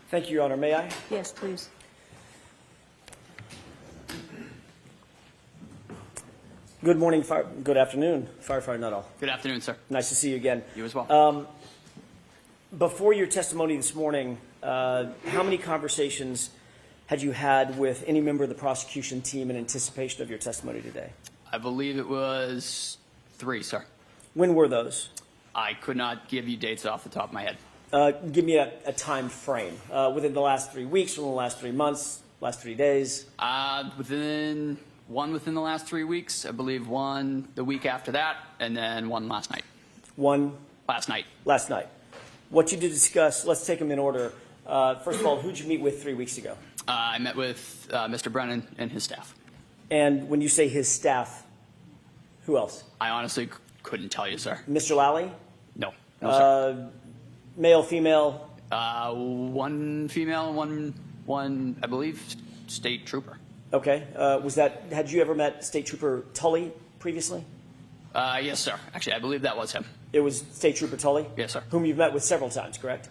Thank you, Your Honor. May I? Yes, please. Good morning, good afternoon, Firefighter Nuttall. Good afternoon, sir. Nice to see you again. You as well. Before your testimony this morning, how many conversations had you had with any member of the prosecution team in anticipation of your testimony today? I believe it was 3, sir. When were those? I could not give you dates off the top of my head. Give me a time frame. Within the last 3 weeks, within the last 3 months, last 3 days? Within the last 3 weeks, I believe one the week after that, and then one last night. One? Last night. Last night. What you did discuss, let's take them in order. First of all, who did you meet with 3 weeks ago? I met with Mr. Brennan and his staff. And when you say his staff, who else? I honestly couldn't tell you, sir. Mr. Lally? No, sir. Male, female? One female and one, I believe, state trooper. Okay. Had you ever met State Trooper Tully previously? Yes, sir. Actually, I believe that was him. It was State Trooper Tully? Yes, sir. Whom you've met with several times, correct?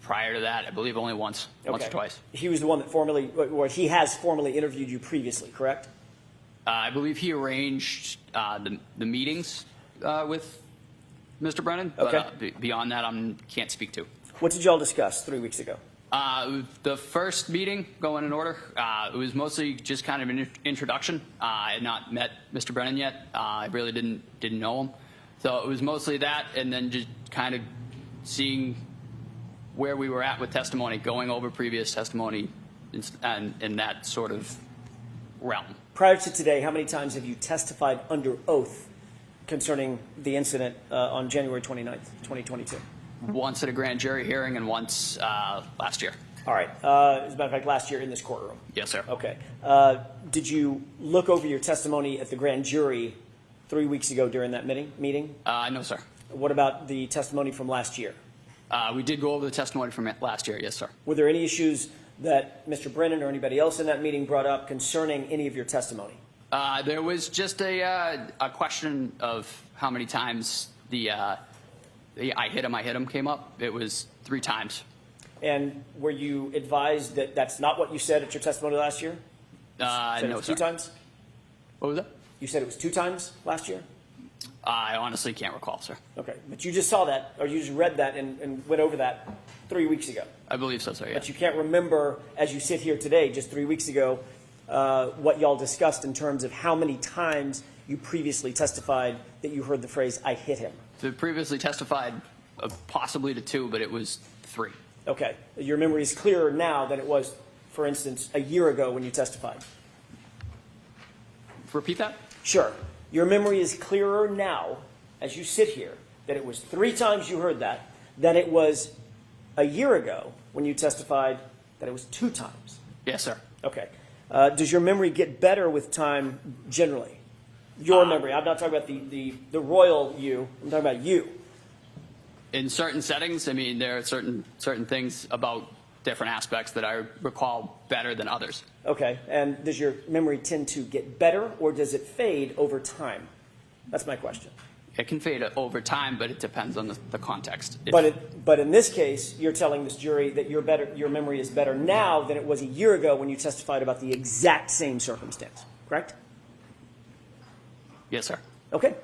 Prior to that, I believe only once or twice. He was the one that he has formally interviewed you previously, correct? I believe he arranged the meetings with Mr. Brennan, but Okay. Beyond that, I can't speak to. What did y'all discuss 3 weeks ago? The first meeting, going in order, it was mostly just kind of an introduction. I had not met Mr. Brennan yet. I really didn't know him. So it was mostly that, and then just kind of seeing where we were at with testimony, going over previous testimony and in that sort of realm. Prior to today, how many times have you testified under oath concerning the incident on January 29th, 2022? Once at a grand jury hearing and once last year. All right. As a matter of fact, last year in this courtroom. Yes, sir. Okay. Did you look over your testimony at the grand jury 3 weeks ago during that meeting? No, sir. What about the testimony from last year? We did go over the testimony from last year. Yes, sir. Were there any issues that Mr. Brennan or anybody else in that meeting brought up concerning any of your testimony? There was just a question of how many times the I hit him came up. It was 3 times. And were you advised that that's not what you said at your testimony last year? No, sir. 2 times? What was that? You said it was 2 times last year? I honestly can't recall, sir. Okay. But you just saw that, or you just read that and went over that 3 weeks ago. I believe so, sir, yeah. But you can't remember, as you sit here today, just 3 weeks ago, what y'all discussed in terms of how many times you previously testified that you heard the phrase, I hit him. So previously testified possibly to 2, but it was 3. Okay. Your memory is clearer now than it was, for instance, a year ago when you testified. Repeat that? Sure. Your memory is clearer now, as you sit here, that it was 3 times you heard that, than it was a year ago when you testified that it was 2 times. Yes, sir. Okay. Does your memory get better with time generally? Your memory. I'm not talking about the royal you. I'm talking about you. In certain settings, I mean, there are certain things about different aspects that I recall better than others. Okay. And does your memory tend to get better, or does it fade over time? That's my question. It can fade over time, but it depends on the context. But in this case, you're telling this jury that your memory is better now than it was a year ago when you testified about the exact same circumstance, correct? Yes, sir. Okay.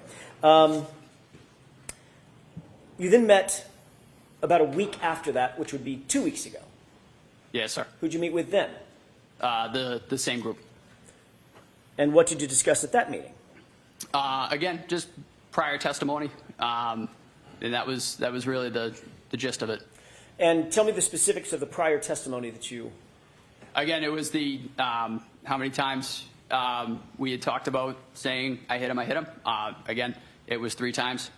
You then met about a week after that, which would be 2 weeks ago. Yes, sir. Who'd you meet with then? The same group. And what did you discuss at that meeting? Again, just prior testimony, and that was really the gist of it. And tell me the specifics of the prior testimony that you... Again, it was the how many times we had talked about saying I hit him. Again, it was 3 times.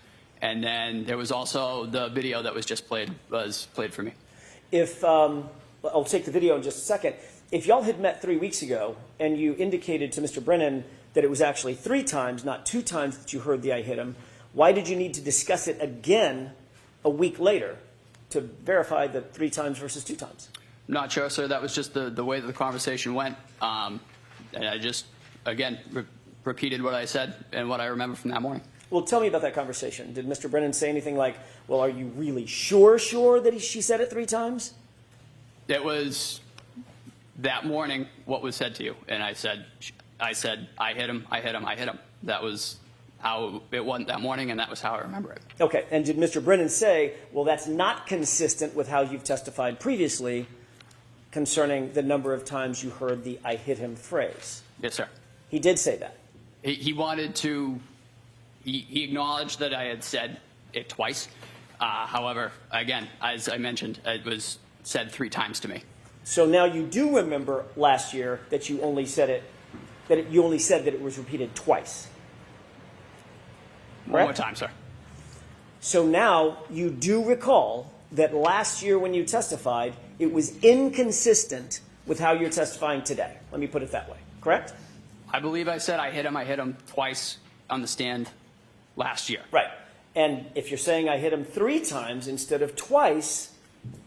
And then there was also the video that was just played for me. If I'll take the video in just a second. If y'all had met 3 weeks ago and you indicated to Mr. Brennan that it was actually 3 times, not 2 times that you heard the I hit him, why did you need to discuss it again a week later to verify the 3 times versus 2 times? Not sure, sir. That was just the way that the conversation went. And I just, again, repeated what I said and what I remember from that morning. Well, tell me about that conversation. Did Mr. Brennan say anything like, well, are you really sure that she said it 3 times? It was that morning what was said to you, and I said, I hit him, I hit him, I hit him. That was how it went that morning, and that was how I remember it. Okay, and did Mr. Brennan say, well, that's not consistent with how you've testified previously concerning the number of times you heard the I hit him phrase? Yes, sir. He did say that. He wanted to, he acknowledged that I had said it twice. However, again, as I mentioned, it was said 3 times to me. So now you do remember last year that you only said it, you only said that it was repeated twice. One more Correct? time, sir. So now you do recall that last year when you testified, it was inconsistent with how you're testifying today. Let me put it that way. Correct? I believe I said I hit him twice on the stand last year. Right. And if you're saying I hit him 3 times instead of twice,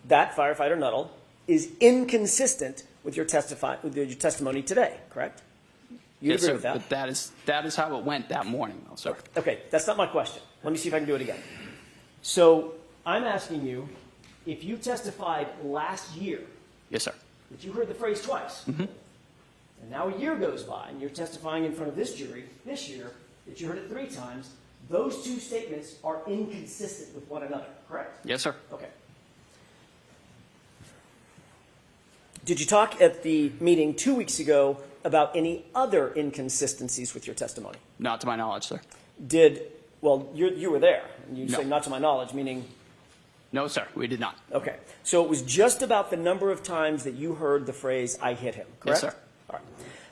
that, Firefighter Nuttall, is inconsistent with your testimony today, correct? You Yes, agree sir, with that? but that is how it went that morning, though, sir. Okay, that's not my question. Let me see if I can do it again. So I'm asking you, if you testified last year Yes, sir. that you heard the phrase twice, and now a year goes by and you're testifying in front of this jury this year that you heard it 3 times, those 2 statements are inconsistent with one another, correct? Yes, sir. Okay. Did you talk at the meeting 2 weeks ago about any other inconsistencies with your testimony? Not to my knowledge, sir. Well, you were there, and you No. say not to my knowledge, meaning, No, sir, we did not. okay. So it was just about the number of times that you heard the phrase, I hit him, correct? Yes, sir. All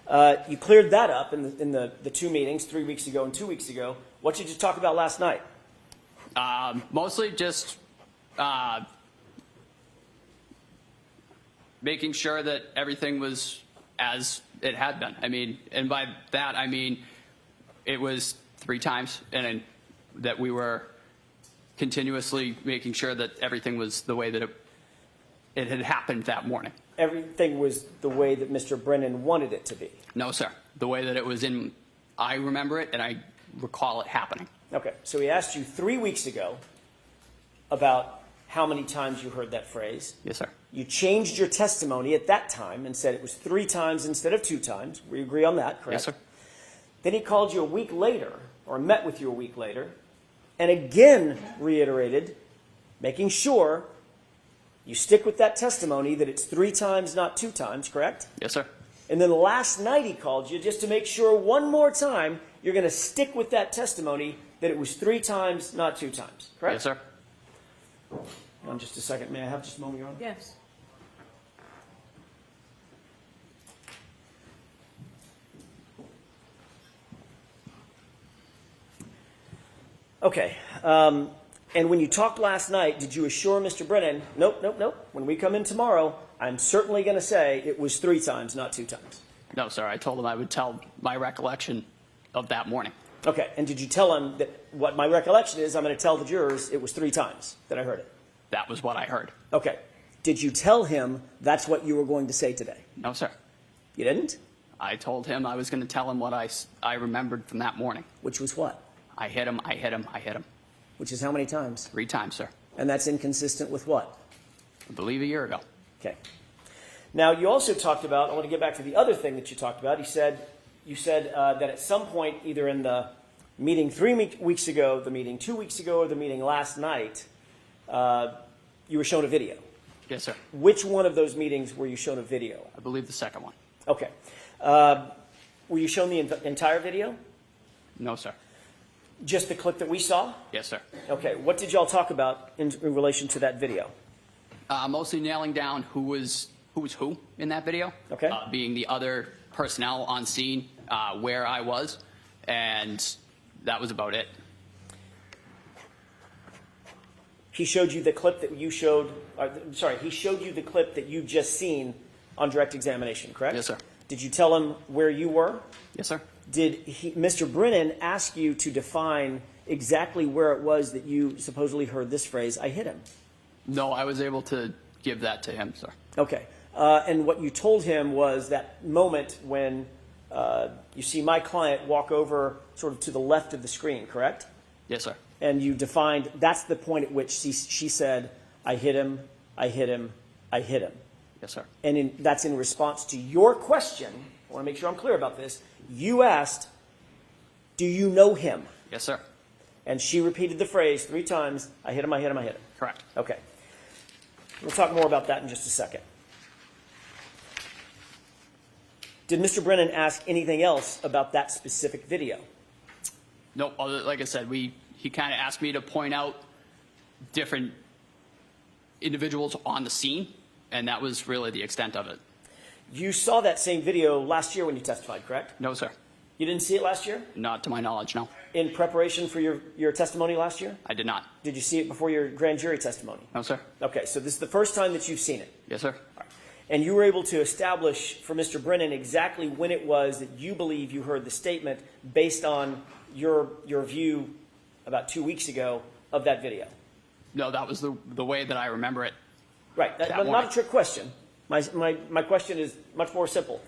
right. You cleared that up in the 2 meetings, 3 weeks ago and 2 weeks ago. What did you talk about last night? Mostly just making sure that everything was as it had been. I mean, and by that, I mean, it was 3 times, and that we were continuously making sure that everything was the way that it had happened that morning. Everything was the way that Mr. Brennan wanted it to be. No, sir. The way that it was I remember it, and I recall it happening. Okay, so he asked you 3 weeks ago about how many times you heard that phrase. Yes, sir. You changed your testimony at that time and said it was 3 times instead of 2 times. We agree on that, correct? Yes, sir. Then he called you a week later, or met with you a week later, and again reiterated, making sure you stick with that testimony that it's 3 times, not 2 times, correct? Yes, sir. And then last night he called you just to make sure one more time you're going to stick with that testimony that it was 3 times, not 2 times, correct? Yes, sir. Hold on just a second. May I have just a moment, Your Honor? Yes. Okay. And when you talked last night, did you assure Mr. Brennan, nope. When we come in tomorrow, I'm certainly going to say it was 3 times, not 2 times? No, sir. I told him I would tell my recollection of that morning. Okay. And did you tell him that what my recollection is, I'm going to tell the jurors it was 3 times that I heard it? That was what I heard. Okay. Did you tell him that's what you were going to say today? No, sir. You didn't? I told him I was going to tell him what I remembered from that morning. Which was what? I hit him, I hit him, I hit him. Which is how many times? 3 times, sir. And that's inconsistent with what? I believe a year ago. Okay. Now, you also talked about, I want to get back to the other thing that you talked about. You said that at some point, either in the meeting 3 weeks ago, the meeting 2 weeks ago, or the meeting last night, you were shown a video. Yes, sir. Which one of those meetings were you shown a video? I believe the second one. Okay. Were you shown the entire video? No, sir. Just the clip that we saw? Yes, sir. Okay. What did y'all talk about in relation to that video? Mostly nailing down who was who in that video. Okay. Being the other personnel on scene, where I was, and that was about it. He showed you the clip that you showed. He showed you the clip that you just seen on direct examination, correct? Yes, sir. Did you tell him where you were? Yes, sir. Did Mr. Brennan ask you to define exactly where it was that you supposedly heard this phrase, I hit him? No, I was able to give that to him, sir. Okay. And what you told him was that moment when you see my client walk over sort of to the left of the screen, correct? Yes, sir. And you defined, that's the point at which she said, I hit him, I hit him, I hit him. Yes, sir. And that's in response to your question. I want to make sure I'm clear about this. You asked, do you know him? Yes, sir. And she repeated the phrase 3 times, I hit him, I hit him, I hit him. Correct. Okay. We'll talk more about that in just a second. Did Mr. Brennan ask anything else about that specific video? No, like I said, he kind of asked me to point out different individuals on the scene, and that was really the extent of it. You saw that same video last year when you testified, correct? No, sir. You didn't see it last year? Not to my knowledge, no. In preparation for your testimony last year? I did not. Did you see it before your grand jury testimony? No, sir. Okay, so this is the first time that you've seen it. Yes, sir. And you were able to establish for Mr. Brennan exactly when it was that you believe you heard the statement based on your view about 2 weeks ago of that video. No, that was the way that I remember it. Right, That but not morning. a trick question. My question is much more simple.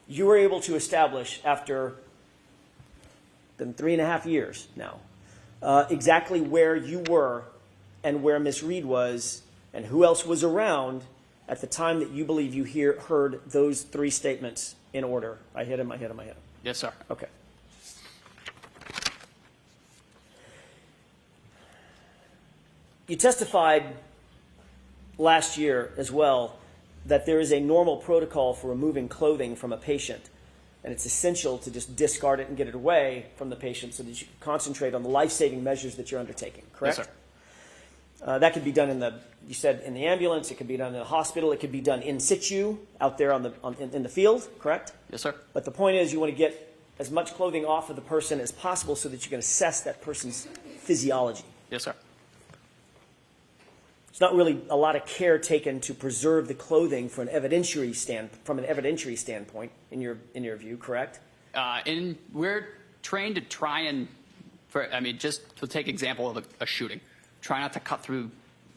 You were able to establish after 3.5 years now exactly where you were and where Miss Reed was and who else was around at the time that you believe you heard those 3 statements in order. I hit him, I hit him, I hit him. Yes, sir. Okay. You testified last year as well that there is a normal protocol for removing clothing from a patient, and it's essential to just discard it and get it away from the patient so that you can concentrate on the life-saving measures that you're undertaking, correct? Yes, sir. That could be done in the ambulance, it could be done in the hospital, it could be done in situ, out there in the field, correct? Yes, sir. But the point is you want to get as much clothing off of the person as possible so that you can assess that person's physiology. Yes, sir. There's not really a lot of care taken to preserve the clothing from an evidentiary standpoint, in your view, correct? And we're trained to try and, just to take example of a shooting, try not to cut through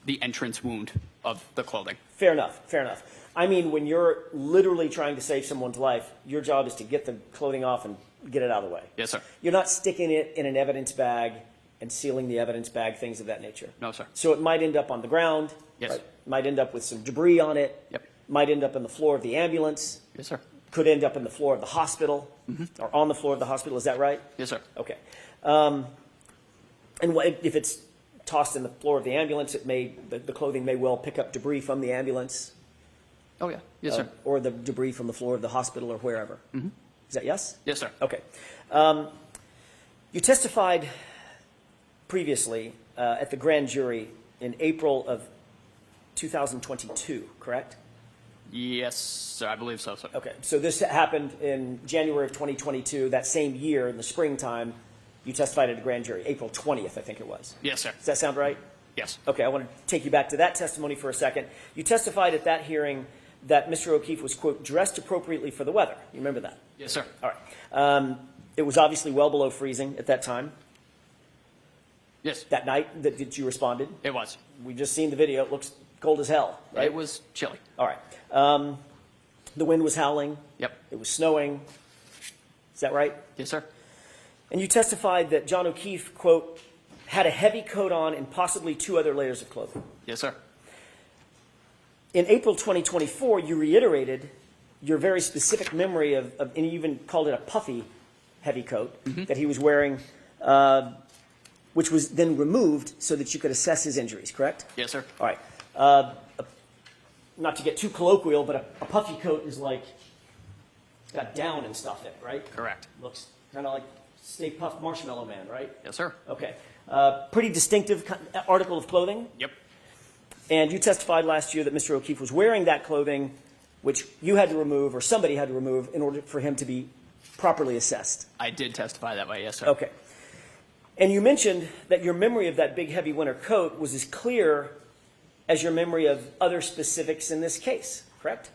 the entrance wound of the clothing. Fair enough, fair enough. I mean, when you're literally trying to save someone's life, your job is to get the clothing off and get it out of the way. Yes, sir. You're not sticking it in an evidence bag and sealing the evidence bag, things of that nature. No, sir. So it might end up on the ground. Yes. Right? Might end up with some debris on it. Yep. Might end up on the floor of the ambulance. Yes, sir. Could end up in the floor of the hospital, or on the floor of the hospital. Is that right? Yes, sir. Okay. And if it's tossed in the floor of the ambulance, the clothing may well pick up debris from the ambulance. Oh, yeah. Yes, sir. Or the debris from the floor of the hospital or wherever. Is that yes? Yes, sir. Okay. You testified previously at the grand jury in April of 2022, correct? Yes, sir. I believe so, sir. Okay. So this happened in January of 2022, that same year in the springtime. You testified at the grand jury, April 20th, I think it was. Yes, sir. Does that sound right? Yes. Okay, I want to take you back to that testimony for a second. You testified at that hearing that Mr. O'Keefe was, quote, dressed appropriately for the weather. You remember that? Yes, sir. All right. It was obviously well below freezing at that time, Yes, that night that you responded. it was. We've just seen the video. It looks cold as hell, right? It was chilly. All right. The wind was howling. Yep. It was snowing. Is that right? Yes, sir. And you testified that John O'Keefe, quote, had a heavy coat on and possibly 2 other layers of clothing. Yes, sir. In April 2024, you reiterated your very specific memory of and you even called it a puffy heavy coat that he was wearing, which was then removed so that you could assess his injuries, correct? Yes, sir. All right. Not to get too colloquial, but a puffy coat is like got down and stuff in it, right? Correct. Looks kind of like Stay Puft Marshmallow Man, right? Yes, sir. Okay. Pretty distinctive article of clothing. Yep. And you testified last year that Mr. O'Keefe was wearing that clothing, which you had to remove or somebody had to remove in order for him to be properly assessed. I did testify that way. Yes, sir. Okay. And you mentioned that your memory of that big, heavy winter coat was as clear as your memory of other specifics in this case, correct?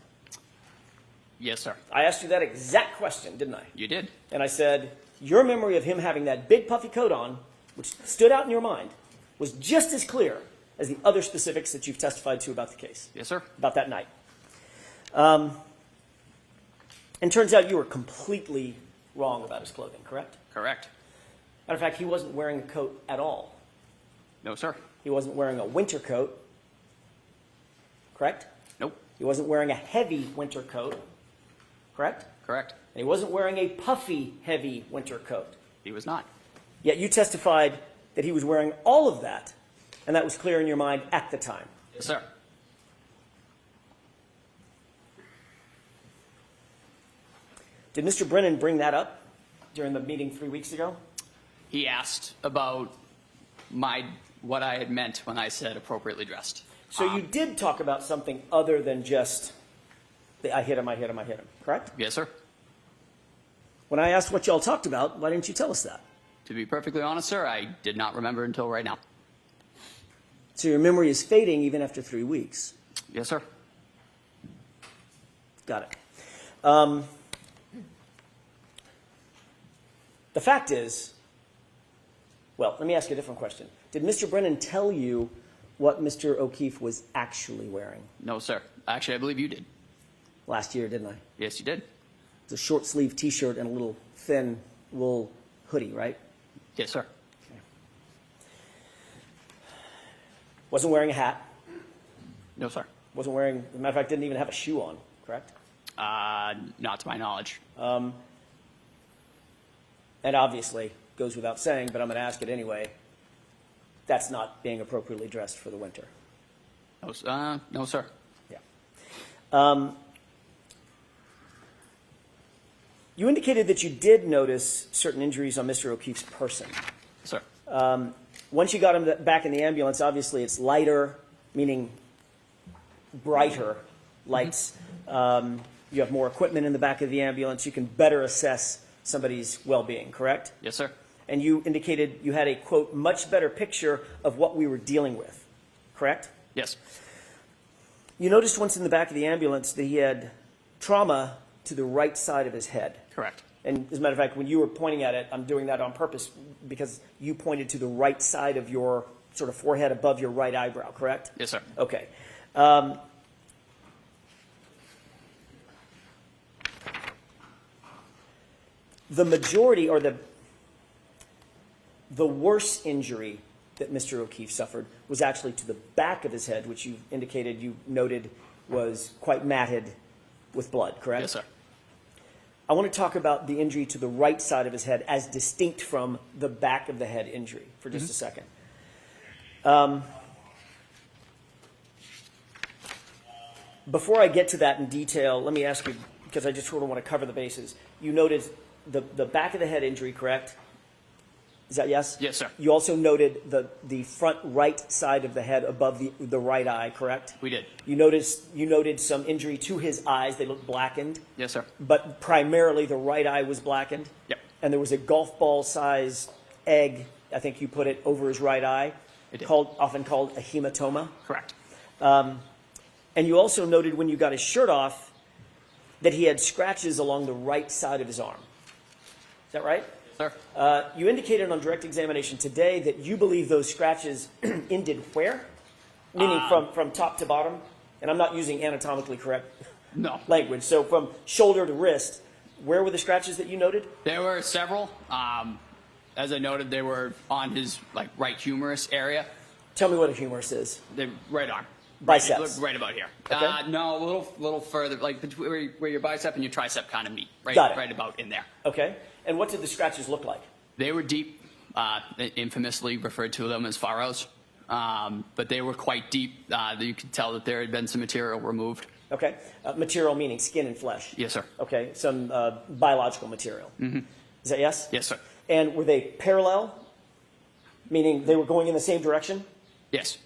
Yes, sir. I asked you that exact question, didn't I? You did. And I said, your memory of him having that big, puffy coat on, which stood out in your mind, was just as clear as the other specifics that you've testified to about the case. Yes, sir. About that night. And turns out you were completely wrong about his clothing, correct? Correct. Matter of fact, he wasn't wearing a coat at all. No, sir. He wasn't wearing a winter coat, correct? Nope. He He wasn't wearing a heavy winter coat, correct? Correct. And he wasn't wearing a puffy, heavy winter coat. He was not. Yet you testified that he was wearing all of that, and that was clear in your mind at the time. Yes, sir. Did Mr. Brennan bring that up during the meeting 3 weeks ago? He asked about what I had meant when I said appropriately dressed. So you did talk about something other than just the I hit him, correct? Yes, sir. When I asked what y'all talked about, why didn't you tell us that? To be perfectly honest, sir, I did not remember until right now. So your memory is fading even after 3 weeks. Yes, sir. Got it. The fact is, well, let me ask you a different question. Did Mr. Brennan tell you what Mr. O'Keefe was actually wearing? No, sir. Actually, I believe you did. Last year, didn't I? Yes, you did. It's a short sleeve T-shirt and a little thin wool hoodie, right? Yes, sir. Okay. Wasn't wearing a hat. No, sir. Wasn't wearing, as a matter of fact, didn't even have a shoe on, correct? Not to my knowledge. And obviously, goes without saying, but I'm going to ask it anyway, that's not being appropriately dressed for the winter. No, sir. Yeah. You indicated that you did notice certain injuries on Mr. O'Keefe's person. Sir. Once you got him back in the ambulance, obviously it's lighter, meaning brighter lights. You have more equipment in the back of the ambulance. You can better assess somebody's well-being, correct? Yes, sir. And you indicated you had a, quote, much better picture of what we were dealing with, correct? Yes. You noticed once in the back of the ambulance that he had trauma to the right side of his head. Correct. And as a matter of fact, when you were pointing at it, I'm doing that on purpose because you pointed to the right side of your sort of forehead above your right eyebrow, correct? Yes, sir. Okay. The majority or the worst injury that Mr. O'Keefe suffered was actually to the back of his head, which you indicated, you noted, was quite matted with blood, correct? Yes, sir. I want to talk about the injury to the right side of his head as distinct from the back of the head injury for just a second. Before I get to that in detail, let me ask you, because I just sort of want to cover the bases. You noted the back of the head injury, correct? Is that yes? Yes, sir. You also noted the front right side of the head above the right eye, correct? We did. You noted some injury to his eyes. They looked blackened. Yes, sir. But primarily the right eye was blackened? Yep. And there was a golf ball size egg, I think you put it, over his right eye, It did. often called a hematoma. Correct. And you also noted when you got his shirt off that he had scratches along the right side of his arm. Is that right? Sir. You indicated on direct examination today that you believe those scratches ended where? Meaning from top to bottom? And I'm not using anatomically correct No. language. So from shoulder to wrist, where were the scratches that you noted? There were several. As I noted, they were on his right humerus area. Tell me what a humerus is. The right arm. Biceps. Right about here. Okay. No, a little further, like between where your bicep and your tricep kind of meet. Right, Got it. right about in there. Okay. And what did the scratches look like? They were deep, infamously referred to them as furrows, but they were quite deep. You could tell that there had been some material removed. Okay. Material meaning skin and flesh. Yes, sir. Okay. Some biological material. Mm-hmm. Is that yes? Yes, sir. And were they parallel? Meaning they were going in the same direction? Yes.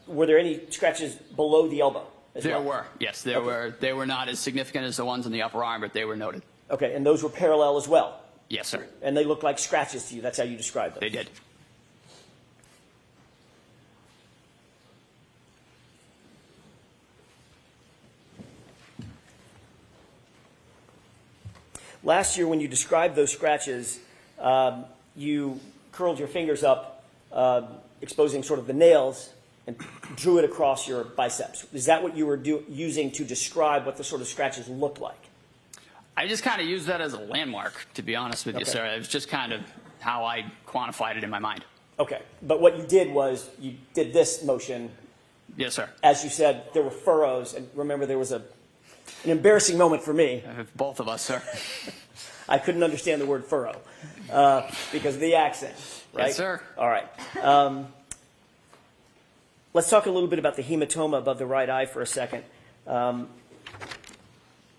Were there any scratches below the elbow as There well? were. Yes, there were. They were not as significant as the ones on the upper arm, but they were noted. Okay. And those were parallel as well? Yes, sir. And they looked like scratches to you. That's how you described them? They did. Last year, when you described those scratches, you curled your fingers up, exposing sort of the nails, and drew it across your biceps. Is that what you were using to describe what the sort of scratches looked like? I just kind of used that as a landmark, to be honest with you, Okay. sir. It was just kind of how I quantified it in my mind. Okay. But what you did was you did this motion Yes, sir. As you said, there were furrows, and remember there was an embarrassing moment for me. Both of us, sir. I couldn't understand the word furrow because of the accent, right? Yes, sir. All right. Let's talk a little bit about the hematoma above the right eye for a second.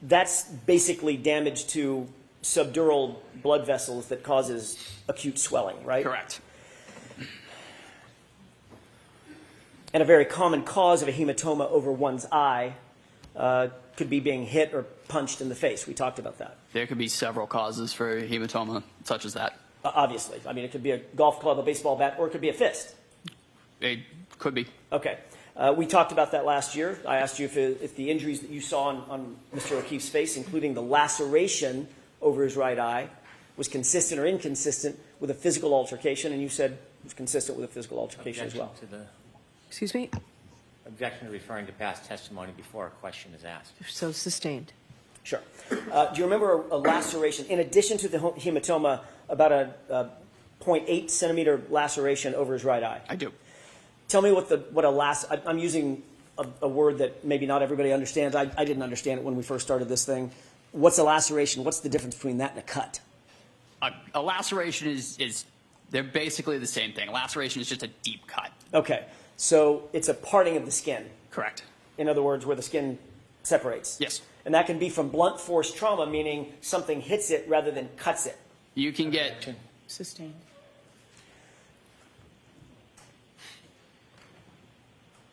That's basically damage to subdural blood vessels that causes acute swelling, right? Correct. And a very common cause of a hematoma over one's eye could be being hit or punched in the face. We talked about that. There could be several causes for hematoma, such as that. Obviously. I mean, it could be a golf club, a baseball bat, or it could be a fist. It could be. Okay. We talked about that last year. I asked you if the injuries that you saw on Mr. O'Keefe's face, including the laceration over his right eye, was consistent or inconsistent with a physical altercation, and you said it was consistent with a physical altercation as well. Excuse me? Objection to referring to past testimony before a question is asked. So sustained. Sure. Do you remember a laceration, in addition to the hematoma, about a 0.8 centimeter laceration over his right eye? I do. Tell me I'm using a word that maybe not everybody understands. I didn't understand it when we first started this thing. What's a laceration? What's the difference between that and a cut? A laceration is they're basically the same thing. A laceration is just a deep cut. Okay. So it's a parting of the skin. Correct. In other words, where the skin separates. Yes. And that can be from blunt force trauma, meaning something hits it rather than cuts it. You can get Sustained.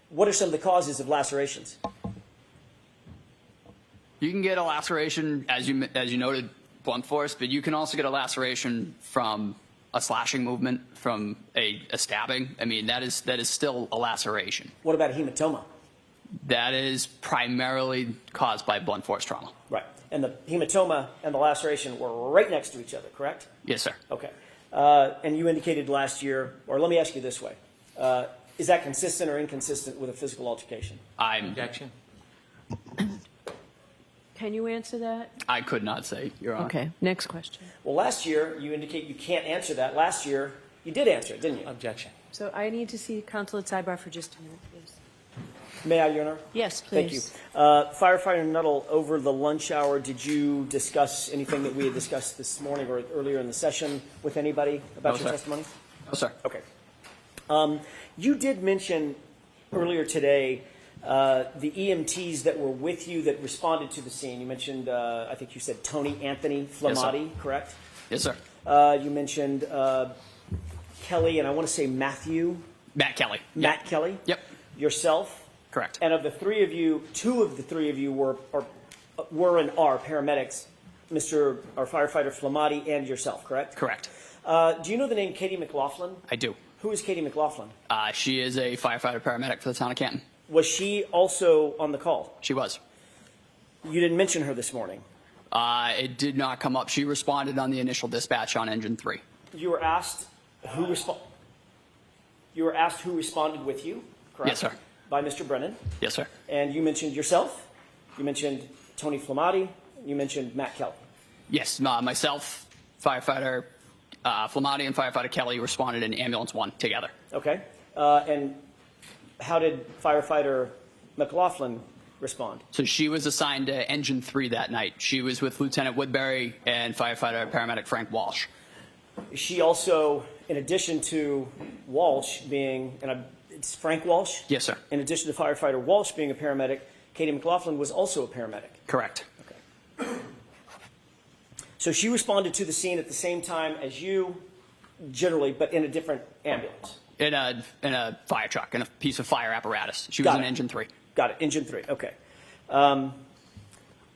What are some of the causes of lacerations? You can get a laceration, as you noted, blunt force, but you can also get a laceration from a slashing movement, from a stabbing. I mean, that is still a laceration. What about a hematoma? That is primarily caused by blunt force trauma. Right. And the hematoma and the laceration were right next to each other, correct? Yes, sir. Okay. And you indicated last year, or let me ask you this way. Is that consistent or inconsistent with a physical altercation? Objection. Can you answer that? I could not say, Your Honor. Okay. Next question. Well, last year, you indicate you can't answer that. Last year, you did answer it, didn't you? Objection. So I need to see counsel at sidebar for just a minute, please. May I, Your Honor? Yes, Thank you. please. Firefighter Nuttall, over the lunch hour, did you discuss anything that we had discussed this morning or earlier in the session with anybody about No, your sir. testimony? No, sir. Okay. You did mention earlier today the EMTs that were with you that responded to the scene. You mentioned, I think you said Tony Anthony Flamati, correct? Yes, sir. You mentioned Kelly, and I want to say Matthew. Matt Kelly. Matt Kelly. Yep. Yourself. Correct. And of the three of you, two of the three of you were and are paramedics, Firefighter Flamati and yourself, correct? Correct. Do you know the name Katie McLaughlin? I do. Who is Katie McLaughlin? She is a firefighter paramedic for the town of Canton. Was she also on the call? She was. You didn't mention her this morning. It did not come up. She responded on the initial dispatch on engine 3. You were asked who responded with you, correct? Yes, sir. By Mr. Brennan. Yes, sir. And you mentioned yourself. You mentioned Tony Flamati. You mentioned Matt Kelly. Yes, myself, firefighter Flamati, and firefighter Kelly responded in ambulance 1 together. Okay. And how did Firefighter McLaughlin respond? So she was assigned to engine 3 that night. She was with Lieutenant Woodbury and firefighter paramedic Frank Walsh. She also, in addition to Walsh being, it's Frank Walsh? Yes, sir. In addition to Firefighter Walsh being a paramedic, Katie McLaughlin was also a paramedic. Correct. Okay. So she responded to the scene at the same time as you, generally, but in a different ambulance. In a fire truck, in a piece of fire apparatus. She was Got in it. engine 3. Got it. Engine 3. Okay. And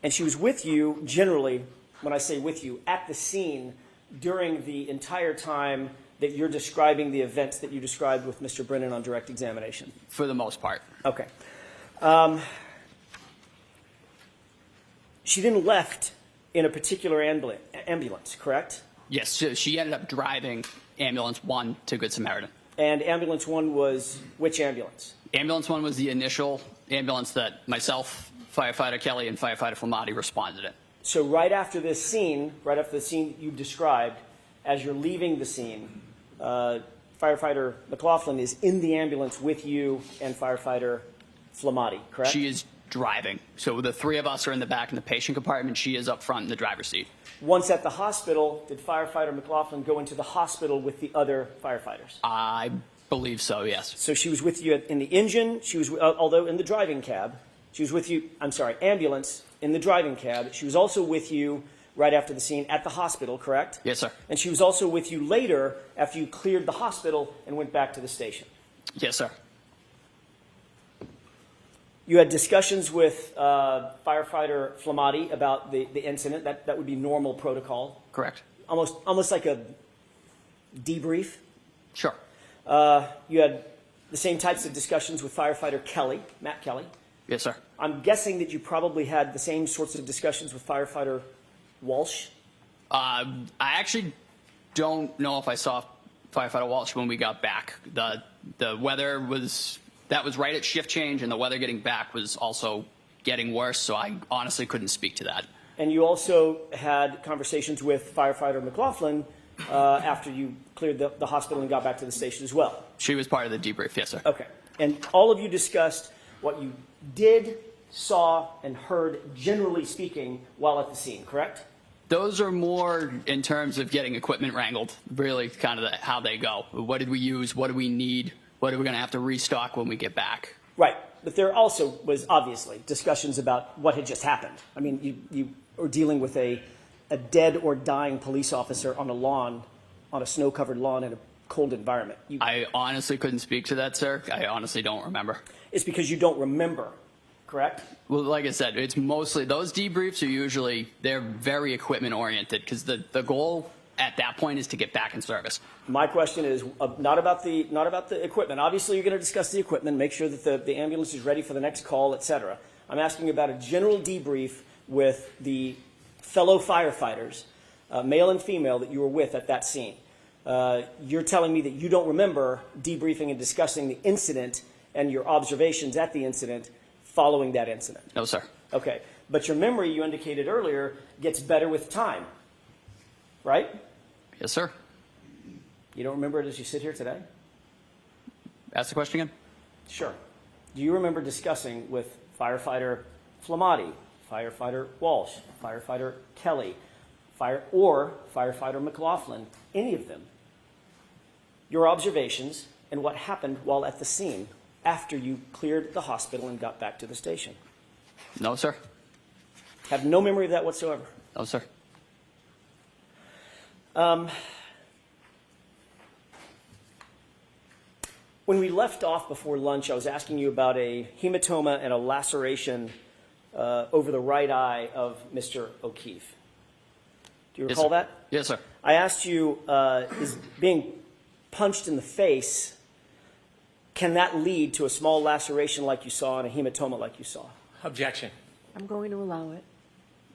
she was with you, generally, when I say with you, at the scene during the entire time that you're describing the events that you described with Mr. Brennan on direct examination. For the most part. Okay. She then left in a particular ambulance, correct? Yes, so she ended up driving ambulance 1 to Good Samaritan. And ambulance 1 was which ambulance? Ambulance 1 was the initial ambulance that myself, firefighter Kelly, and firefighter Flamati responded in. So right after the scene that you described, as you're leaving the scene, Firefighter McLaughlin is in the ambulance with you and Firefighter Flamati, correct? She is driving. So the three of us are in the back in the patient compartment. She is up front in the driver's seat. Once at the hospital, did Firefighter McLaughlin go into the hospital with the other firefighters? I believe so, yes. So she was with you in the engine, she was, although in the driving cab, she was with you, ambulance, in the driving cab. She was also with you right after the scene at the hospital, correct? Yes, sir. And she was also with you later after you cleared the hospital and went back to the station. Yes, sir. You had discussions with Firefighter Flamati about the incident. That would be normal protocol. Correct. Almost like a debrief. Sure. You had the same types of discussions with Firefighter Kelly, Matt Kelly. Yes, sir. I'm guessing that you probably had the same sorts of discussions with Firefighter Walsh. I actually don't know if I saw Firefighter Walsh when we got back. The weather was, that was right at shift change, and the weather getting back was also getting worse, so I honestly couldn't speak to that. And you also had conversations with Firefighter McLaughlin after you cleared the hospital and got back to the station as well. She was part of the debrief, yes, sir. Okay. And all of you discussed what you did, saw, and heard, generally speaking, while at the scene, correct? Those are more in terms of getting equipment wrangled, really kind of how they go. What did we use? What do we need? What are we going to have to restock when we get back? Right. But there also was obviously discussions about what had just happened. I mean, you were dealing with a dead or dying police officer on a lawn, on a snow-covered lawn in a cold environment. I honestly couldn't speak to that, sir. I honestly don't remember. It's because you don't remember, correct? Well, like I said, it's mostly, those debriefs are usually, they're very equipment oriented because the goal at that point is to get back in service. My question is not about the equipment. Obviously, you're going to discuss the equipment, make sure that the ambulance is ready for the next call, etc. I'm asking about a general debrief with the fellow firefighters, male and female, that you were with at that scene. You're telling me that you don't remember debriefing and discussing the incident and your observations at the incident following that incident. No, sir. Okay. But your memory, you indicated earlier, gets better with time, right? Yes, sir. You don't remember it as you sit here today? Ask the question again. Sure. Do you remember discussing with Firefighter Flamati, Firefighter Walsh, Firefighter Kelly, or Firefighter McLaughlin, any of them, your observations and what happened while at the scene after you cleared the hospital and got back to the station? No, sir. Have no memory of that whatsoever? No, sir. When we left off before lunch, I was asking you about a hematoma and a laceration over the right eye of Mr. O'Keefe. Do you recall that? Yes, sir. I asked you, is being punched in the face, can that lead to a small laceration like you saw and a hematoma like you saw? Objection. I'm going to allow it.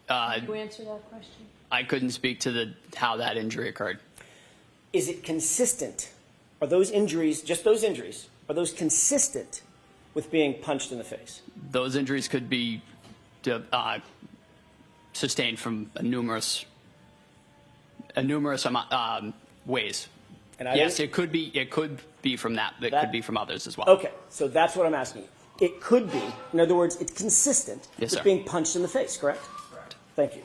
Can you answer that question? I couldn't speak to how that injury occurred. Is it consistent? Are those injuries, just those injuries, are those consistent with being punched in the face? Those injuries could be sustained from numerous ways. And yes, it could be from that. It could be from others as well. Okay, so that's what I'm asking you. It could be, in other words, it's consistent Yes, with sir. being punched in the face, correct? Correct. Thank you.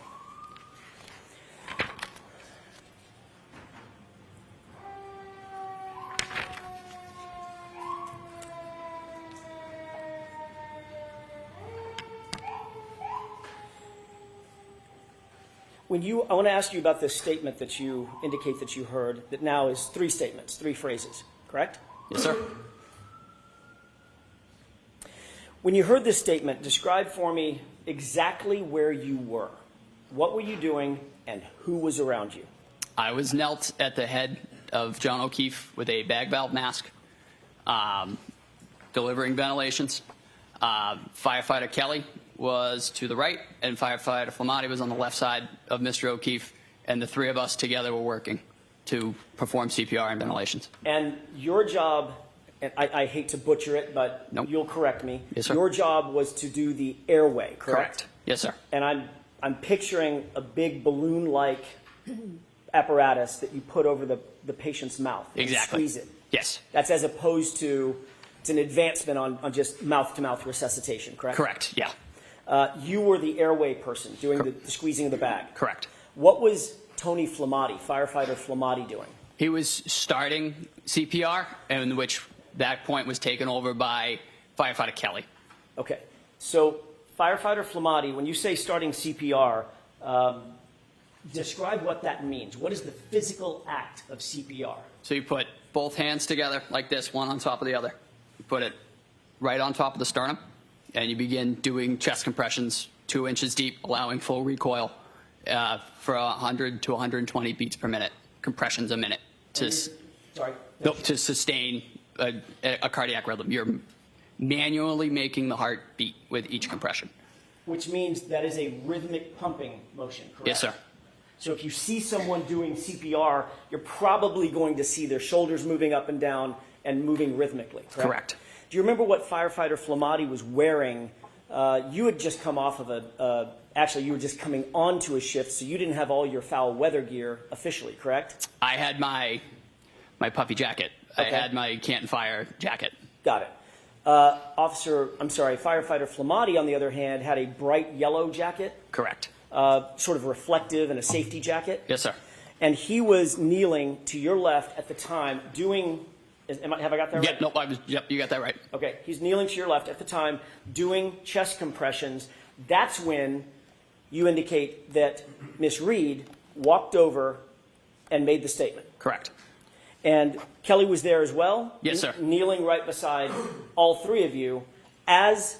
I want to ask you about this statement that you indicate that you heard that now is 3 statements, 3 phrases, correct? Yes, sir. When you heard this statement, describe for me exactly where you were. What were you doing and who was around you? I was knelt at the head of John O'Keefe with a bag valve mask, delivering ventilations. Firefighter Kelly was to the right, and Firefighter Flamati was on the left side of Mr. O'Keefe, and the 3 of us together were working to perform CPR and ventilations. And your job, and I hate to butcher it, but Nope. You'll correct me. Yes, sir. Your job was to do the airway, correct? Yes, sir. And I'm picturing a big balloon-like apparatus that you put over the patient's mouth. And Exactly. squeeze it. Yes. That's as opposed to It's an advancement on just mouth-to-mouth resuscitation, correct? Correct, yeah. You were the airway person doing the squeezing of the bag. Correct. What was Tony Flamati, firefighter Flamati, doing? He was starting CPR, in which that point was taken over by firefighter Kelly. Okay, so firefighter Flamati, when you say starting CPR, describe what that means. What is the physical act of CPR? So you put both hands together like this, one on top of the other. You put it right on top of the sternum, and you begin doing chest compressions 2 inches deep, allowing full recoil for 100 to 120 beats per minute, compressions a minute to sustain a cardiac rhythm. You're manually making the heart beat with each compression. Which means that is a rhythmic pumping motion, correct? Yes, sir. So if you see someone doing CPR, you're probably going to see their shoulders moving up and down and moving rhythmically, correct? Correct. Do you remember what firefighter Flamati was wearing? You had just come off of actually you were just coming onto a shift, so you didn't have all your foul weather gear officially, correct? I had my puffy jacket. Okay. I had my Canton Fire jacket. Got it. Firefighter Flamati, on the other hand, had a bright yellow jacket. Correct. Sort of reflective and a safety jacket. Yes, sir. And he was kneeling to your left at the time doing, have I got that right? Yep, nope, yep, you got that right. Okay, he's kneeling to your left at the time doing chest compressions. That's when you indicate that Miss Reed walked over and made the statement. Correct. And Kelly was there as well? Yes, sir. Kneeling right beside all three of you as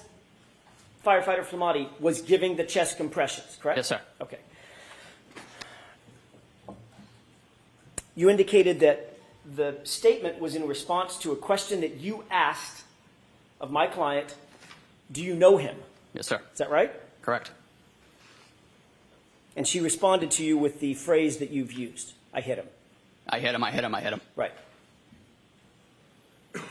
firefighter Flamati was giving the chest compressions, correct? Yes, sir. Okay. You indicated that the statement was in response to a question that you asked of my client, do you know him? Yes, sir. Is that right? Correct. And she responded to you with the phrase that you've used, I hit him. I hit him, I hit him, I hit him. Right.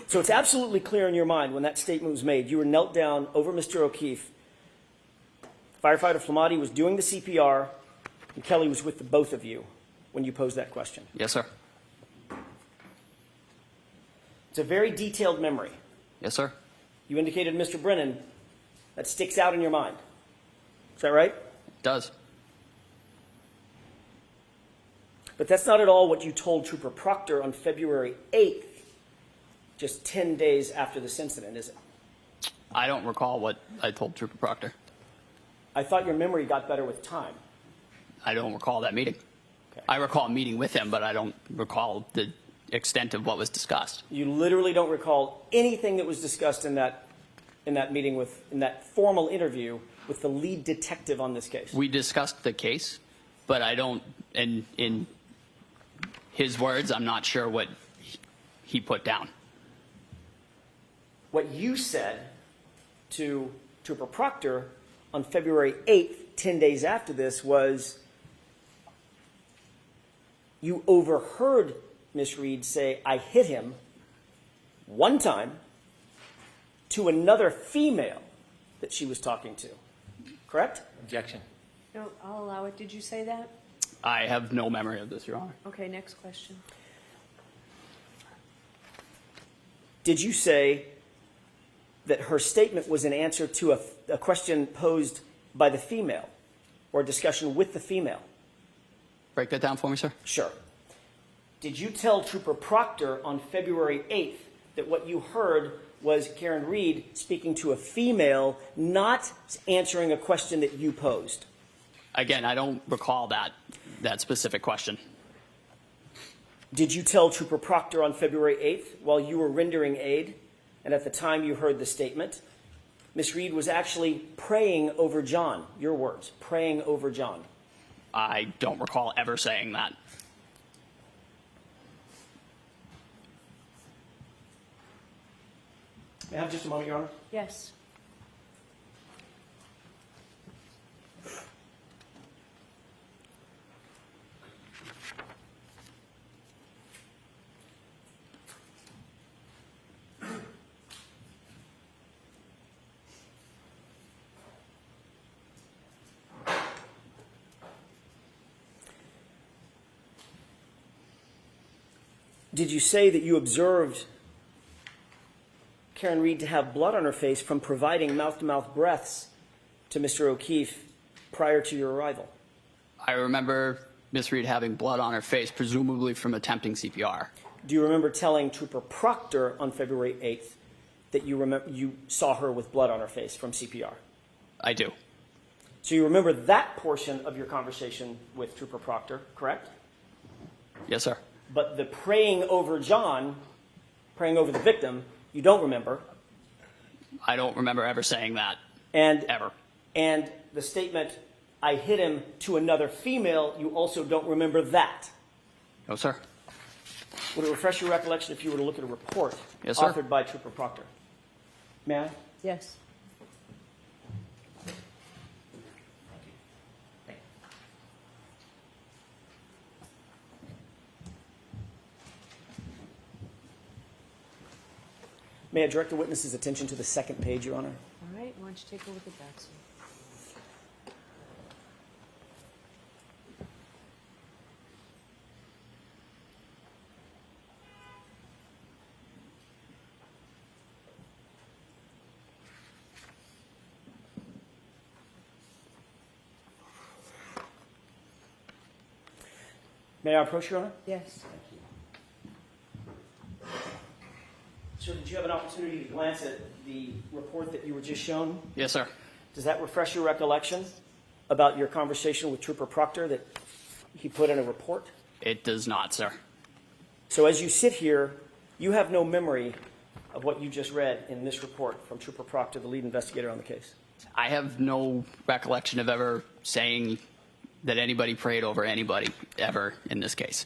So it's absolutely clear in your mind when that statement was made. You were knelt down over Mr. O'Keefe. Firefighter Flamati was doing the CPR, and Kelly was with the both of you when you posed that question. Yes, sir. It's a very detailed memory. Yes, sir. You indicated, Mr. Brennan, that sticks out in your mind. Is that right? It does. But that's not at all what you told Trooper Proctor on February 8th, just 10 days after this incident, is it? I don't recall what I told Trooper Proctor. I thought your memory got better with time. I don't recall that meeting. Okay. I recall meeting with him, but I don't recall the extent of what was discussed. You literally don't recall anything that was discussed in that meeting in that formal interview with the lead detective on this case. We discussed the case, but I don't, in his words, I'm not sure what he put down. What you said to Trooper Proctor on February 8th, 10 days after this, was you overheard Miss Reed say, I hit him one time to another female that she was talking to. Correct? Objection. No, I'll allow it. Did you say that? I have no memory of this, Your Honor. Okay, next question. Did you say that her statement was an answer to a question posed by the female or a discussion with the female? Break that down for me, sir. Sure. Did you tell Trooper Proctor on February 8th that what you heard was Karen Reed speaking to a female, not answering a question that you posed? Again, I don't recall that specific question. Did you tell Trooper Proctor on February 8th while you were rendering aid, and at the time you heard the statement, Miss Reed was actually praying over John, your words, praying over John? I don't recall ever saying that. May I have just a moment, Your Honor? Yes. Did you say that you observed Karen Reed to have blood on her face from providing mouth-to-mouth breaths to Mr. O'Keefe prior to your arrival? I remember Miss Reed having blood on her face, presumably from attempting CPR. Do you remember telling Trooper Proctor on February 8th that you saw her with blood on her face from CPR? I do. So you remember that portion of your conversation with Trooper Proctor, correct? Yes, sir. But the praying over John, praying over the victim, you don't remember. I don't remember ever saying that. And Ever. And the statement, I hit him, to another female, you also don't remember that. No, sir. Would it refresh your recollection if you were to look at a report Yes, sir. authored by Trooper Proctor? May I? Yes. May I direct the witness's attention to the second page, Your Honor? All right, why don't you take a look at that, sir? May I approach, Your Honor? Yes. Sir, did you have an opportunity to glance at the report that you were just shown? Yes, sir. Does that refresh your recollection about your conversation with Trooper Proctor that he put in a report? It does not, sir. So as you sit here, you have no memory of what you just read in this report from Trooper Proctor, the lead investigator on the case? I have no recollection of ever saying that anybody prayed over anybody ever in this case.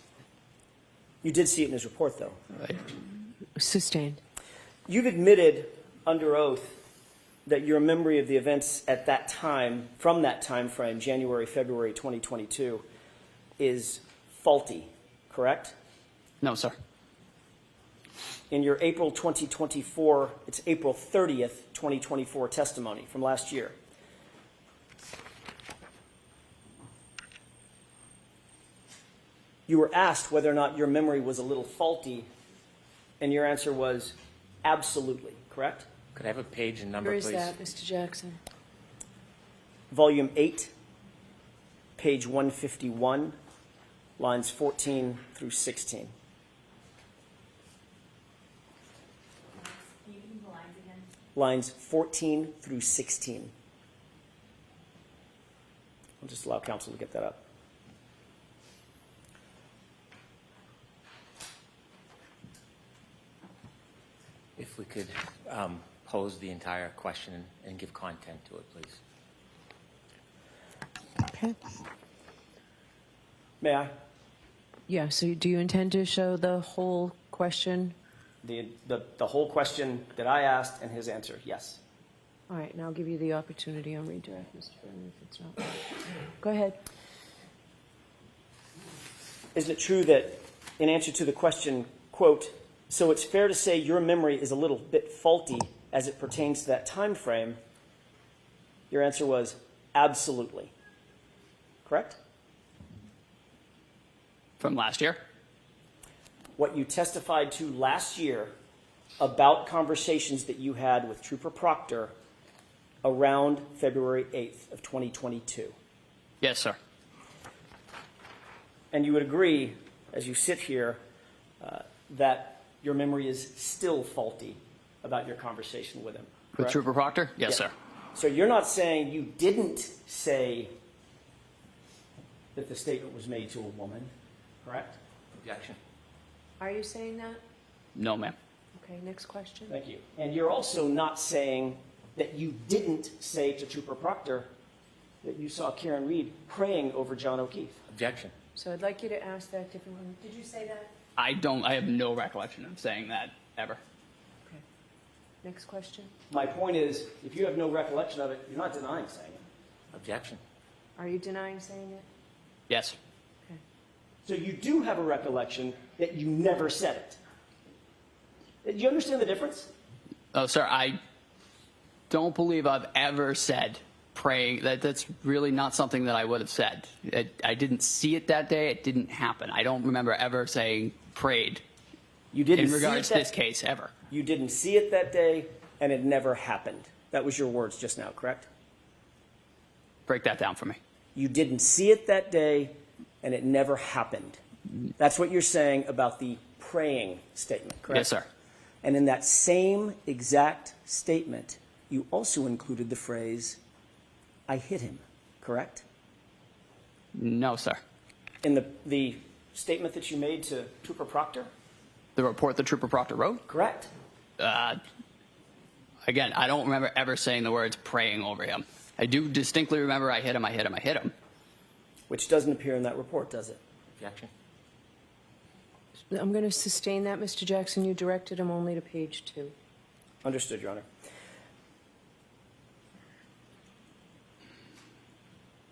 You did see it in his report, though. Sustained. You've admitted under oath that your memory of the events at that time, from that time frame, January, February 2022, is faulty, correct? No, sir. In your April 2024, it's April 30th, 2024 testimony from last year, you were asked whether or not your memory was a little faulty, and your answer was absolutely, correct? Could I have a page and number, Where is please? that, Mr. Jackson? Volume 8, page 151, lines 14 through 16. Lines 14 through 16. I'll just allow counsel to get that up. If we could pose the entire question and give content to it, please. Okay. May I? Yeah, so do you intend to show the whole question? The whole question that I asked and his answer, yes. All right, and I'll give you the opportunity on redirect, Mr. Brennan, if it's not. Go ahead. Isn't it true that in answer to the question, quote, so it's fair to say your memory is a little bit faulty as it pertains to that time frame, your answer was absolutely. Correct? From last year? What you testified to last year about conversations that you had with Trooper Proctor around February 8th of 2022. Yes, sir. And you would agree, as you sit here, that your memory is still faulty about your conversation with him. With Correct? Trooper Proctor? Yes, Yeah. sir. So you're not saying you didn't say that the statement was made to a woman, correct? Objection. Are you saying that? No, ma'am. Okay, next question. Thank you. And you're also not saying that you didn't say to Trooper Proctor that you saw Karen Reed praying over John O'Keefe. Objection. So I'd like you to ask that differently. Did you say that? I have no recollection of saying that ever. Okay. Next question. My point is, if you have no recollection of it, you're not denying saying it. Objection. Are you denying saying it? Yes. Okay. So you do have a recollection that you never said it. Do you understand the difference? Oh, sir, I don't believe I've ever said praying. That's really not something that I would have said. I didn't see it that day. It didn't happen. I don't remember ever saying prayed You didn't in see regards it to this case ever. You didn't see it that day, and it never happened. That was your words just now, correct? Break that down for me. You didn't see it that day, and it never happened. That's what you're saying about the praying statement, correct? Yes, sir. And in that same exact statement, you also included the phrase, I hit him, correct? No, sir. In the statement that you made to Trooper Proctor? The report that Trooper Proctor wrote? Correct. Again, I don't remember ever saying the words praying over him. I do distinctly remember I hit him, I hit him, I hit him. Which doesn't appear in that report, does it? Objection. I'm going to sustain that, Mr. Jackson. You directed him only to page 2. Understood, Your Honor.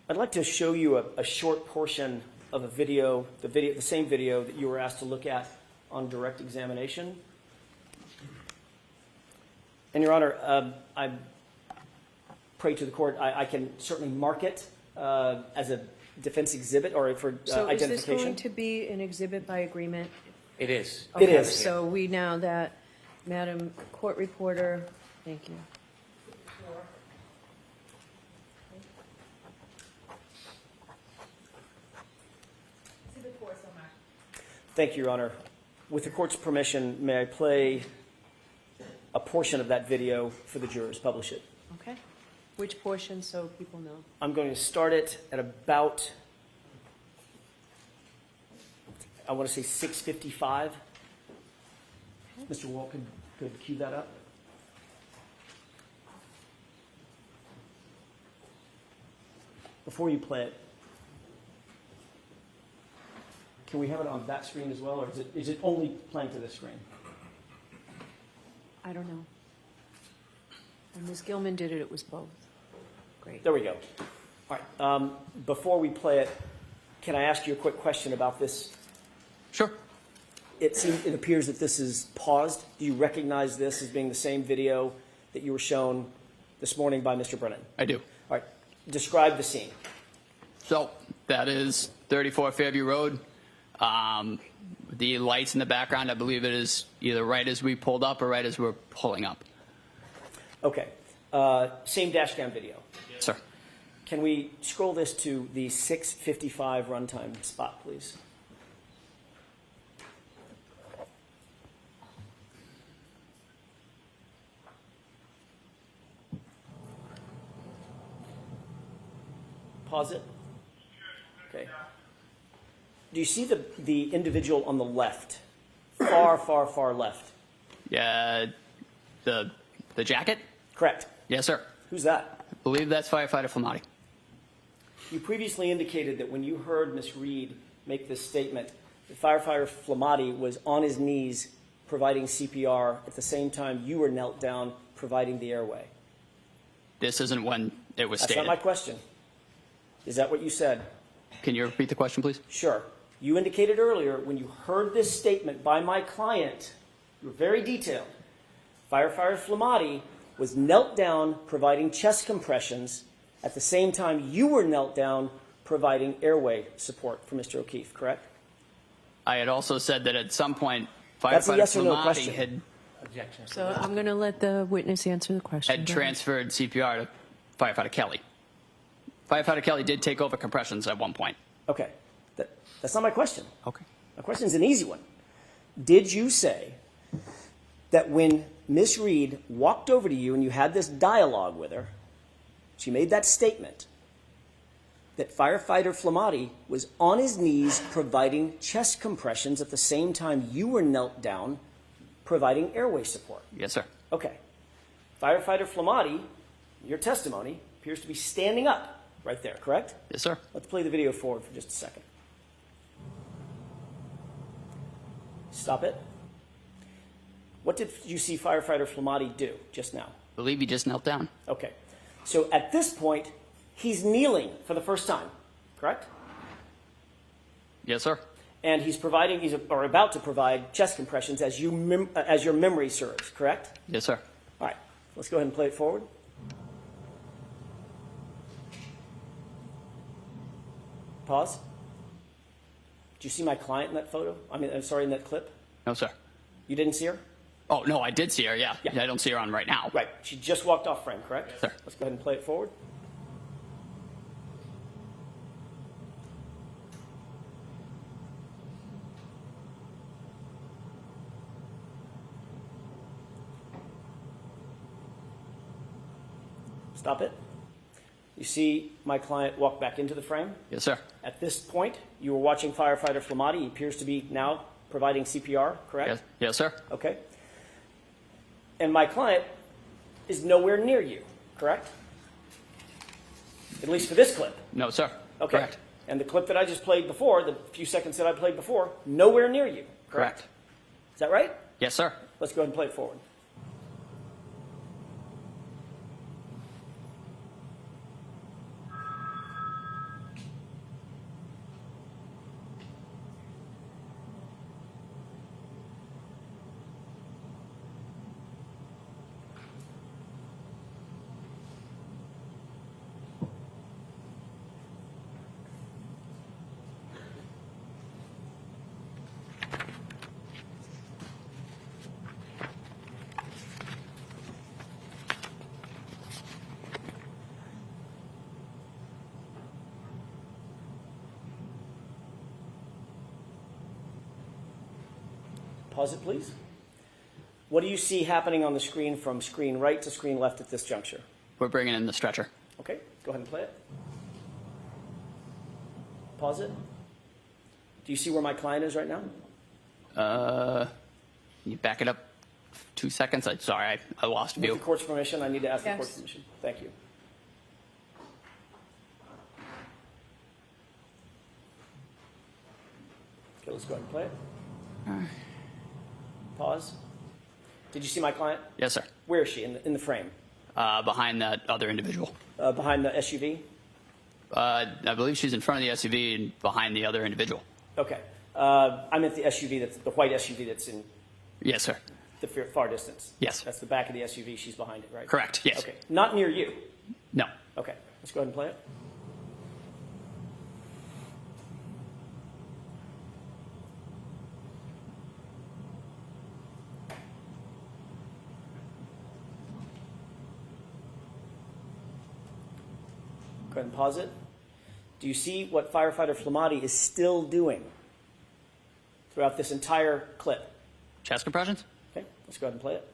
I'd like to show you a short portion of a video, the same video that you were asked to look at on direct examination. And Your Honor, I pray to the court, I can certainly mark it as a defense exhibit or for So is this identification. going to be an exhibit by agreement? It is. It is. So we now that, Madam Court Reporter, thank you. Thank you, Your Honor. With the court's permission, may I play a portion of that video for the jurors, publish it? Okay. Which portion so people know? I'm going to start it at about, I want to say 6:55. Mr. Walt could cue that up. Before you play it, can we have it on that screen as well, or is it only playing to this screen? I don't know. When Ms. Gilman did it, it was both. Great. There we go. All right. Before we play it, can I ask you a quick question about this? Sure. It appears that this is paused. Do you recognize this as being the same video that you were shown this morning by Mr. Brennan? I do. All right. Describe the scene. So that is 34 Fairview Road. The lights in the background, I believe it is either right as we pulled up or right as we're pulling up. Okay. Same dash cam video. Yes, sir. Can we scroll this to the 6:55 runtime spot, please? Pause it. Okay. Do you see the individual on the left? Far left. Yeah, the jacket? Correct. Yes, sir. Who's that? I believe that's Firefighter Paramedic. You previously indicated that when you heard Ms. Reed make this statement, that Firefighter Flamati was on his knees providing CPR at the same time you were knelt down providing the airway. This isn't when it was That's stated. not my question. Is that what you said? Can you repeat the question, please? Sure. You indicated earlier when you heard this statement by my client, you were very detailed. Firefighter Flamati was knelt down providing chest compressions at the same time you were knelt down providing airway support for Mr. O'Keefe, correct? I had also said that at some point That's a Firefighter yes or no Flamati question. Objection. So I'm going to let the witness answer the question. had transferred CPR to Firefighter Kelly. Firefighter Kelly did take over compressions at one point. Okay. That's not my question. Okay. My question is an easy one. Did you say that when Miss Reed walked over to you and you had this dialogue with her, she made that statement that Firefighter Flamati was on his knees providing chest compressions at the same time you were knelt down providing airway support? Yes, sir. Okay. Firefighter Flamati, your testimony, appears to be standing up right there, correct? Yes, sir. Let's play the video forward for just a second. Stop it. What did you see Firefighter Flamati do just now? I believe he just knelt down. Okay. So at this point, he's kneeling for the first time, correct? Yes, sir. And he's about to provide chest compressions as your memory serves, correct? Yes, sir. All right. Let's go ahead and play it forward. Pause. Did you see my client in that photo? In that clip? No, sir. You didn't see her? Oh, no, I did see her, yeah. Yeah. I don't see her on right now. Right. She just walked off frame, correct? Yes, sir. Let's go ahead and play it forward. Stop it. You see my client walk back into the frame. Yes, sir. At this point, you were watching Firefighter Flamati. He appears to be now providing CPR, correct? Yes, yes, sir. Okay. And my client is nowhere near you, correct? At least for this clip. No, sir. Okay. Correct. And the clip that I just played before, the few seconds that I played before, nowhere near you, correct? Correct. Is that right? Yes, sir. Let's go ahead and play it forward. Pause it, please. What do you see happening on the screen from screen right to screen left at this juncture? We're bringing in the stretcher. Okay, go ahead and play it. Pause it. Do you see where my client is right now? Can you back it up 2 seconds? I'm sorry, I lost With the view. court's permission, I need to ask the Yes. court's permission. Thank you. Okay, let's go ahead and play it. Pause. Did you see my client? Yes, sir. Where is she in the frame? Behind that other individual. Behind the SUV? I believe she's in front of the SUV and behind the other individual. Okay. I meant the SUV, that's the white SUV that's in Yes, sir. the far distance. Yes. That's the back of the SUV. She's behind it, right? Correct, yes. Okay. Not near you. No. Okay. Let's go ahead and play it. Go ahead and pause it. Do you see what Firefighter Flamati is still doing throughout this entire clip? Chest compressions? Okay, let's go ahead and play it.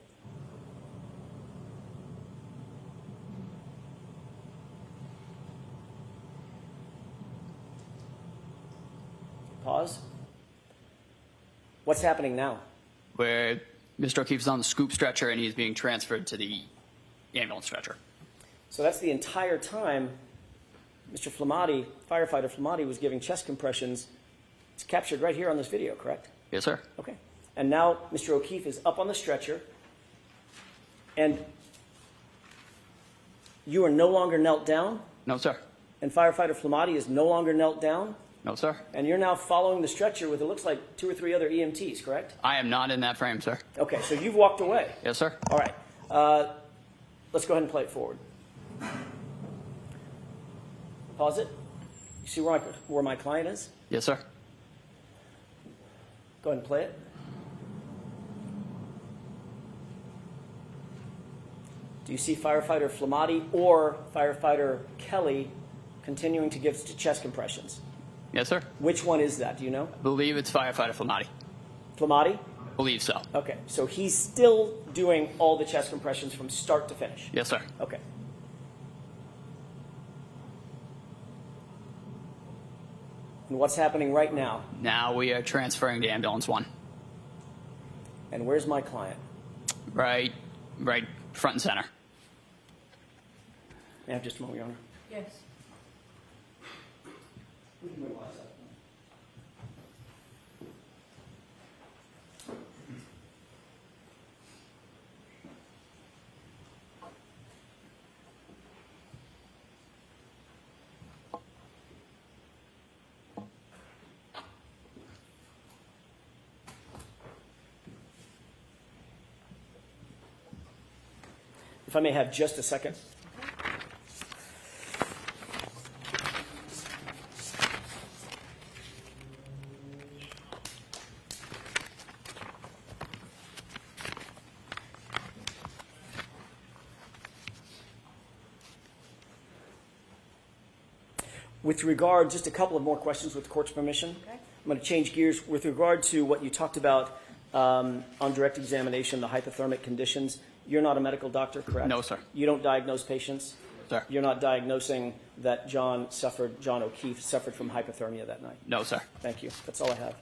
Pause. What's happening now? Where Mr. O'Keefe's on the scoop stretcher and he's being transferred to the ambulance stretcher. So that's the entire time Mr. Flamati, Firefighter Flamati, was giving chest compressions. It's captured right here on this video, correct? Yes, sir. Okay. And now Mr. O'Keefe is up on the stretcher, and you are no longer knelt down, No, sir. and Firefighter Flamati is no longer knelt down, No, sir. and you're now following the stretcher with, it looks like, 2 or 3 other EMTs, correct? I am not in that frame, sir. Okay, so you've walked away. Yes, sir. All right. Let's go ahead and play it forward. Pause it. You see where my client is? Yes, sir. Go ahead and play it. Do you see Firefighter Flamati or Firefighter Kelly continuing to give chest compressions? Yes, sir. Which one is that? Do you know? Believe it's Firefighter Flamati. Flamati? Believe so. Okay, so he's still doing all the chest compressions from start to finish. Yes, sir. Okay. And what's happening right now? Now we are transferring to ambulance 1. And where's my client? Right front and center. May I have just a moment, Your Honor? Yes. If I may have just a second. With regard, just a couple of more questions with the court's permission. Okay. I'm going to change gears. With regard to what you talked about on direct examination, the hypothermic conditions, you're not a medical doctor, correct? No, sir. You don't diagnose patients? Sir. You're not diagnosing that John O'Keefe suffered from hypothermia that night? No, sir. Thank you. That's all I have.